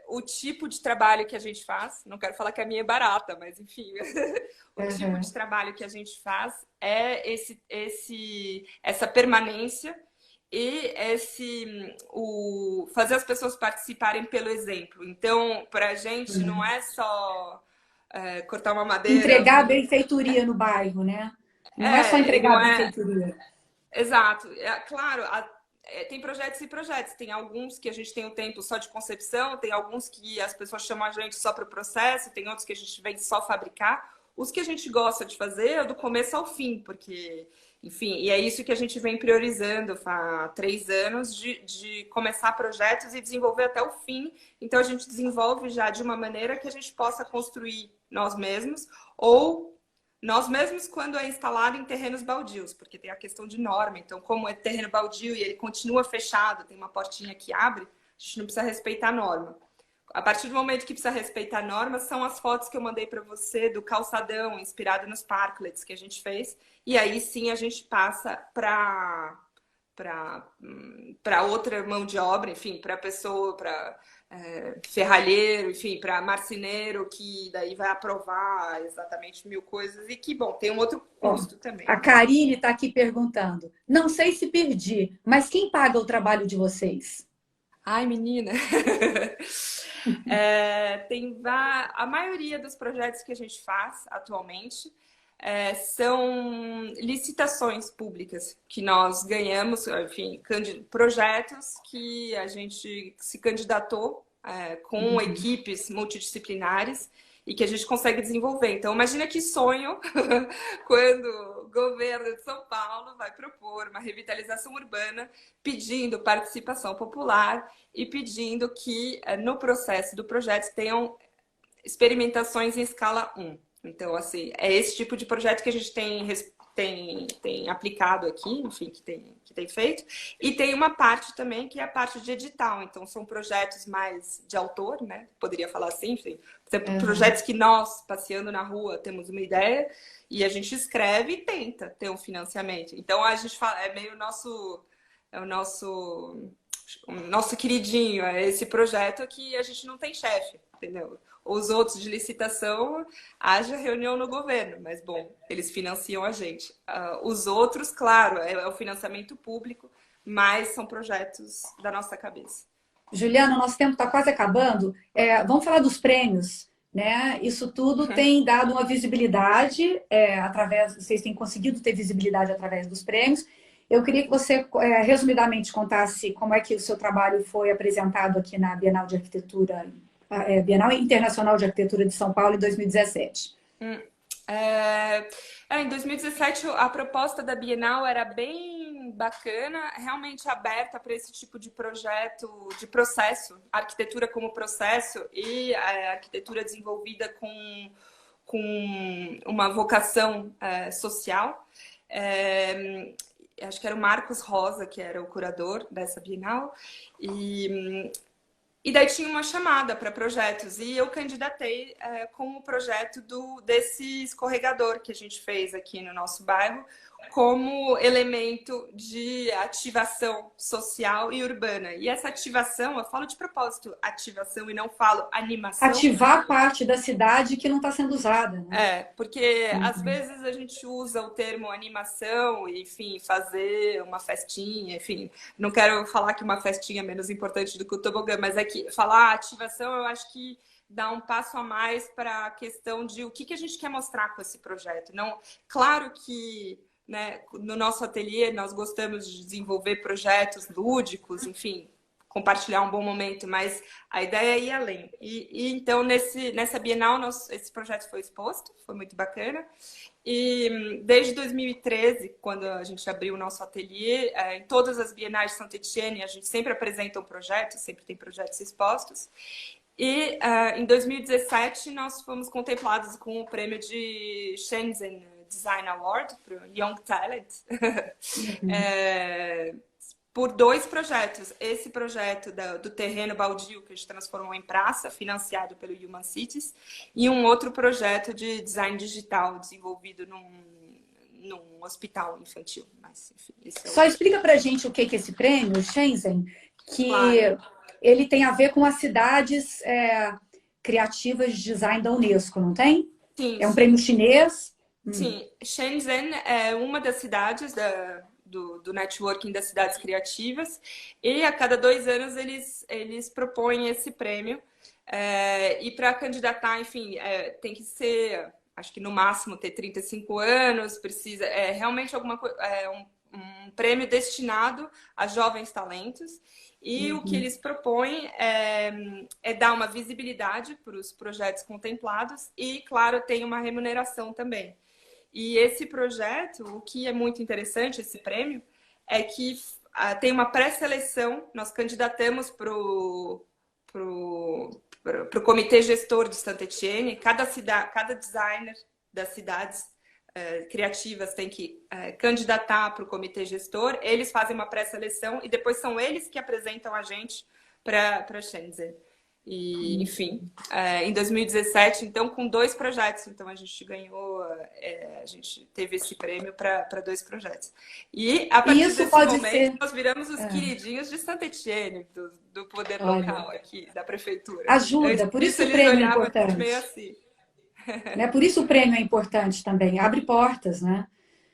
o tipo de trabalho que a gente faz, não quero falar que a minha é barata, mas enfim, o tipo de trabalho que a gente faz é essa permanência e fazer as pessoas participarem pelo exemplo. Então, para a gente não é só cortar uma madeira. Entregar a benfeitoria no bairro, né? Não é só entregar Não a é. benfeitoria. Exato. Claro, tem projetos e projetos. Tem alguns que a gente tem o tempo só de concepção, tem alguns que as pessoas chamam a gente só para o processo, tem outros que a gente vem só fabricar. Os que a gente gosta de fazer é do começo ao fim, porque, enfim, e é isso que a gente vem priorizando há 3 anos, de começar projetos e desenvolver até o fim. Então, a gente desenvolve já de uma maneira que a gente possa construir nós mesmos, ou nós mesmos quando é instalado em terrenos baldios, porque tem a questão de norma. Então, como é terreno baldio e ele continua fechado, tem uma portinha que abre, a gente não precisa respeitar a norma. A partir do momento que precisa respeitar a norma, são as fotos que eu mandei para você do calçadão, inspirado nos parklets que a gente fez. E aí sim a gente passa para outra mão de obra, enfim, para pessoa, para ferralheiro, enfim, para marceneiro, que daí vai aprovar exatamente 1000 coisas e que, bom, tem um outro custo também. A Karine está aqui perguntando. Não sei se perdi, mas quem paga o trabalho de vocês? Ai, menina! A maioria dos projetos que a gente faz atualmente são licitações públicas que nós ganhamos, enfim, projetos que a gente se candidatou com equipes multidisciplinares e que a gente consegue desenvolver. Então, imagina que sonho quando o governo de São Paulo vai propor uma revitalização urbana pedindo participação popular e pedindo que no processo do projeto tenham experimentações em escala 1. Então, assim, é esse tipo de projeto que a gente tem aplicado aqui, enfim, que tem feito. E tem uma parte também que é a parte de edital. Então, são projetos mais de autor, né? Poderia falar assim, enfim. Por exemplo, projetos que nós, passeando na rua, temos uma ideia e a gente escreve e tenta ter um financiamento. Então, a gente fala, é meio o nosso queridinho, é esse projeto que a gente não tem chefe, entendeu? Os outros de licitação, haja reunião no governo, mas, bom, eles financiam a gente. Os outros, claro, é o financiamento público, mas são projetos da nossa cabeça. Juliana, nosso tempo está quase acabando. Vamos falar dos prêmios, né? Isso tudo tem dado uma visibilidade vocês têm conseguido ter visibilidade através dos prêmios. Eu queria que você, resumidamente, contasse como é que o seu trabalho foi apresentado aqui na Bienal de Arquitetura, Bienal Internacional de Arquitetura de São Paulo em 2017. Em 2017, a proposta da Bienal era bem bacana, realmente aberta para esse tipo de projeto, de processo, arquitetura como processo e a arquitetura desenvolvida com uma vocação social. Acho que era o Marcos Rosa, que era o curador dessa Bienal, e daí tinha uma chamada para projetos, e eu candidatei com o projeto desse escorregador que a gente fez aqui no nosso bairro, como elemento de ativação social e urbana. E essa ativação, eu falo de propósito, ativação, e não falo animação. Ativar parte da cidade que não está sendo usada, né? Porque às vezes a gente usa o termo animação, enfim, fazer uma festinha, enfim, não quero falar que uma festinha é menos importante do que o tobogã, mas é que falar ativação eu acho que dá um passo a mais para a questão de o que a gente quer mostrar com esse projeto. Não, claro que, né, no nosso ateliê nós gostamos de desenvolver projetos lúdicos, enfim, compartilhar um bom momento, mas a ideia é ir além. E então, nessa Bienal, esse projeto foi exposto, foi muito bacana. E desde 2013, quando a gente abriu o nosso ateliê, em todas as Bienais de Saint-Étienne, a gente sempre apresenta um projeto, sempre tem projetos expostos. E em 2017, nós fomos contemplados com o prêmio de Shenzhen Design Award para o Young Talent. por 2 projetos. Esse projeto do terreno baldio, que a gente transformou em praça, financiado pelo Human Cities, e um outro projeto de design digital, desenvolvido num hospital infantil. Mas, enfim, Só explica pra gente o que é esse prêmio, Shenzhen, que claro. ele tem a ver com as cidades criativas de design da Unesco, não tem? Sim, É um sim. prêmio chinês? Sim, Shenzhen é uma das cidades do networking das cidades criativas e a cada 2 anos eles propõem esse prêmio e para candidatar, enfim, tem que ser, acho que no máximo ter 35 anos, precisa, realmente um prêmio destinado a jovens talentos e o que eles propõem é dar uma visibilidade para os projetos contemplados e, claro, tem uma remuneração também. E esse projeto, o que é muito interessante, esse prêmio, é que tem uma pré-seleção, nós candidatamos para o comitê gestor de Saint-Étienne, cada designer das cidades criativas tem que candidatar para o comitê gestor, eles fazem uma pré-seleção e depois são eles que apresentam a gente para Shenzhen. E, enfim, em 2017, então, com 2 projetos. Então, a gente ganhou, a gente teve esse prêmio para 2 projetos. E, a partir Isso desse pode momento, ser. nós viramos os queridinhos de Saint-Étienne, do poder Olha, local aqui, da prefeitura. Antes ajuda, por disso, isso o eles prêmio é olhavam a gente meio importante. assim. Né? Por isso o prêmio é importante também. Abre portas, né?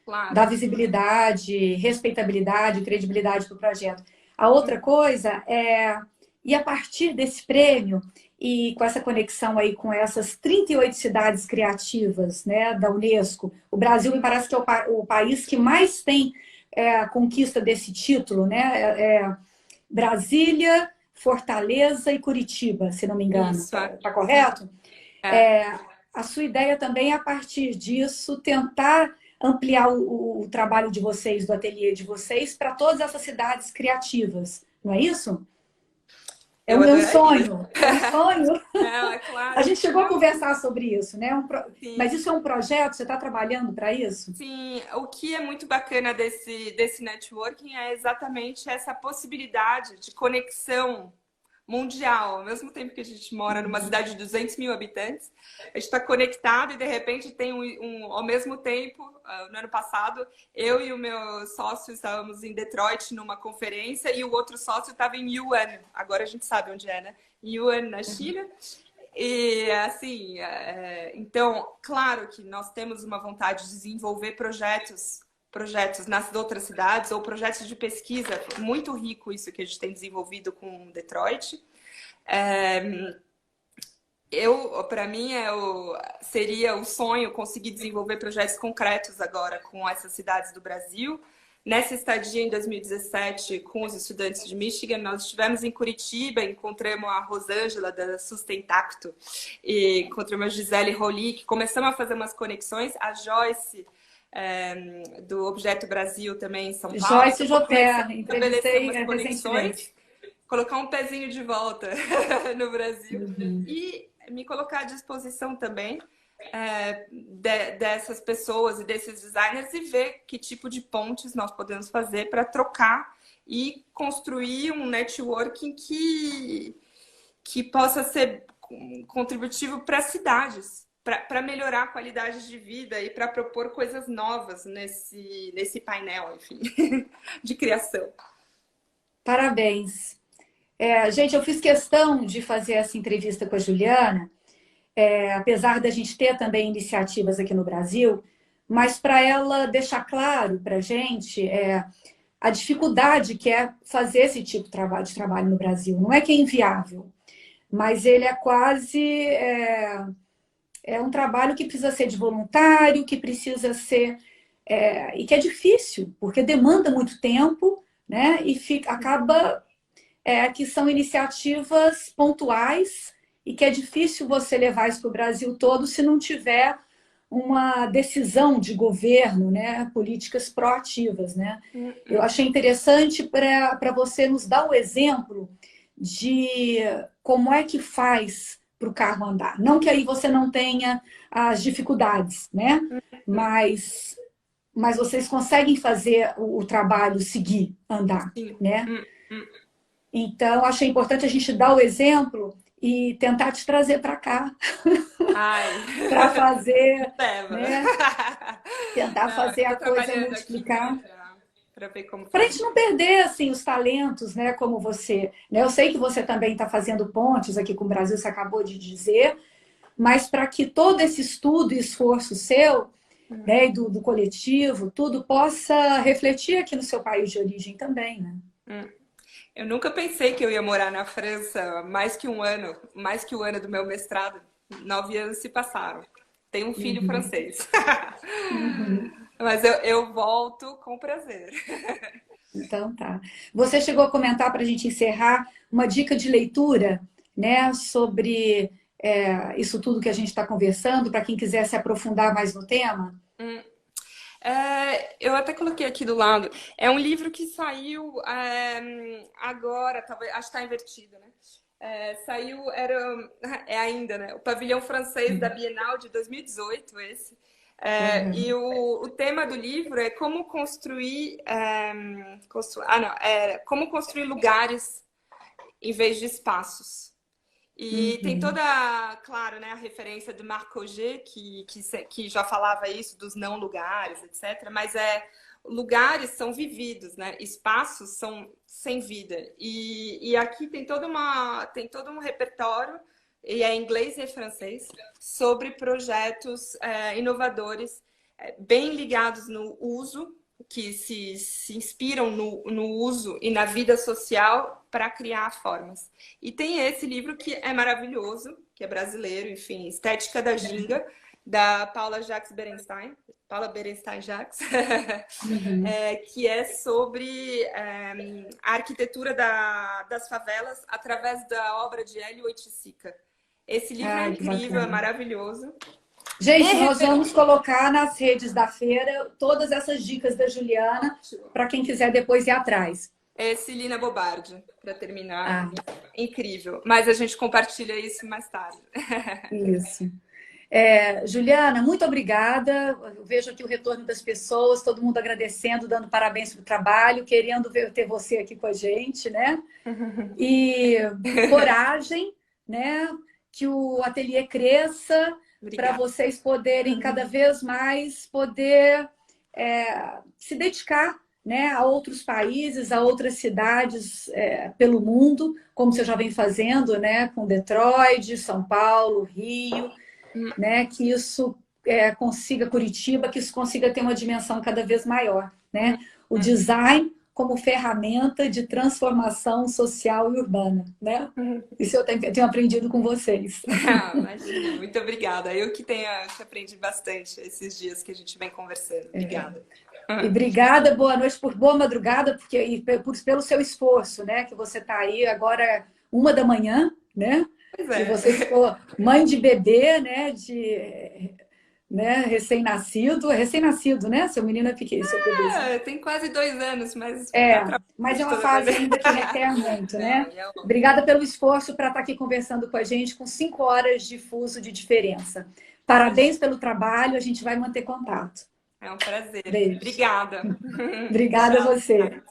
Dá Claro. visibilidade, respeitabilidade, credibilidade para o projeto. A outra coisa é, e a partir desse prêmio, e com essa conexão aí com essas 38 cidades criativas, né, da Unesco, o Brasil me parece que é o país que mais tem a conquista desse título, né? Brasília, Fortaleza e Curitiba, se não me engano. Isso, Tá correto? é. A sua ideia também é, a partir disso, tentar ampliar o trabalho de vocês, do ateliê de vocês, para todas essas cidades criativas, não é isso? É Eu um, é um adoraria. sonho, é um sonho. É A claro. gente chegou a Não, conversar sobre isso, né? Mas sim. isso é um projeto? Você está trabalhando para isso? Sim, o que é muito bacana desse networking é exatamente essa possibilidade de conexão mundial. Ao mesmo tempo que a gente mora numa cidade de 200 mil habitantes, a gente está conectado e de repente tem ao mesmo tempo, no ano passado, eu e o meu sócio estávamos em Detroit numa conferência e o outro sócio estava em Yuan. Agora a gente sabe onde é, né? Yuan, na China. E assim, então, claro que nós temos uma vontade de desenvolver projetos nas outras cidades ou projetos de pesquisa, muito rico isso que a gente tem desenvolvido com Detroit. Para mim, seria o sonho conseguir desenvolver projetos concretos agora com essas cidades do Brasil. Nessa estadia em 2017 com os estudantes de Michigan, nós estivemos em Curitiba, encontramos a Rosângela da Sustentacto e encontramos a Gisele Rolic, começamos a fazer umas conexões, a Joyce do Objeto Brasil também em São Paulo. Joyce Então, Joter, estabelecer entrevistei umas conexões, recentemente. colocar um pezinho de volta no Brasil e me colocar à disposição também dessas pessoas e desses designers e ver que tipo de pontes nós podemos fazer para trocar e construir um networking que possa ser contributivo para as cidades, para melhorar a qualidade de vida e para propor coisas novas nesse painel, enfim, de criação. Parabéns. Gente, eu fiz questão de fazer essa entrevista com a Juliana, apesar da gente ter também iniciativas aqui no Brasil, mas para ela deixar claro para a gente a dificuldade que é fazer esse tipo de trabalho no Brasil. Não é que é inviável, mas ele é quase... um trabalho que precisa ser de voluntário, que precisa ser... e que é difícil, porque demanda muito tempo, né? E acaba que são iniciativas pontuais e que é difícil você levar isso para o Brasil todo se não tiver uma decisão de governo, né? Políticas proativas, né? Eu achei interessante para você nos dar o exemplo de como é que faz para o carro andar. Não que aí você não tenha as dificuldades, né? Mas mas vocês conseguem fazer o trabalho seguir, andar, Sim. né? Então, achei importante a gente dar o exemplo e tentar te trazer para cá, Ai, para fazer, leva. né? Tentar Não, fazer a estou coisa trabalhando aqui, multiplicar. né, para ver como Para a faz. gente não perder assim, os talentos, né? Como você. Né? Eu sei que você também está fazendo pontes aqui com o Brasil, você acabou de dizer, mas para que todo esse estudo e esforço seu, né, e do coletivo, tudo possa refletir aqui no seu país de origem também, né? Eu nunca pensei que eu ia morar na França mais que o ano do meu mestrado. 9 anos se passaram. Tenho um filho Uhum, francês. uhum. Mas eu volto com prazer. Então tá. Você chegou a comentar para a gente encerrar uma dica de leitura, né, sobre isso tudo que a gente está conversando, para quem quiser se aprofundar mais no tema? Eu até coloquei aqui do lado. É um livro que saiu agora, talvez, acho que está invertido, né? Saiu, é ainda, né? O Pavilhão Francês da Bienal de 2018, esse. E Uhum, o tema do livro é como construir, como construir lugares em vez de espaços. E tem uhum, toda, claro, né, a referência do Marc Auger, que já falava isso dos não lugares, etc. Mas lugares são vividos, né? Espaços são sem vida. E aqui tem todo um repertório, e é em inglês e em francês, sobre projetos inovadores, bem ligados no uso, que se inspiram no uso e na vida social para criar formas. E tem esse livro que é maravilhoso, que é brasileiro, enfim, Estética da Ginga, da Paula Jacques Berenstein, Paula Berenstein Jacques, uhum. que é sobre a arquitetura das favelas através da obra de Hélio Oiticica. Esse livro é Ai, que incrível, é bacana. maravilhoso. Gente, É nós vamos referência. colocar nas redes da feira todas essas dicas da Juliana Ótimo. para quem quiser depois ir atrás. É Celina Bobardi, para terminar. Ah, Incrível. Mas a gente compartilha isso mais tarde. isso. Juliana, muito obrigada. Eu vejo aqui o retorno das pessoas, todo mundo agradecendo, dando parabéns pelo trabalho, querendo ter você aqui com a gente, né? E coragem, né? Que o ateliê cresça para Obrigada. vocês poderem cada vez mais poder se dedicar, né, a outros países, a outras cidades pelo mundo, como você já vem fazendo, né, com Detroit, São Paulo, Rio, né, que isso consiga Curitiba, que isso consiga ter uma dimensão cada vez maior, né? O design como ferramenta de transformação social e urbana, né? Isso eu tenho aprendido com vocês. Imagina, muito obrigada. Eu que aprendi bastante esses dias que a gente vem conversando. Obrigada. E obrigada, boa noite, boa madrugada, pelo seu esforço, né? Que você está aí agora 1 da manhã, né? Pois E é. você ficou mãe de bebê, né? Né? Recém-nascido, né? Seu menino é pequeno, seu bebezinho. Tem quase 2 anos, mas dá É, trabalho mas é de uma toda fase maneira. ainda que requer muito, Não, né? e é longo. Obrigada pelo esforço para estar aqui conversando com a gente, com 5 horas de fuso de diferença. Parabéns Imagina. pelo trabalho, a gente vai manter contato. É um prazer. Beijo. Obrigada. Obrigada a Tchau. você.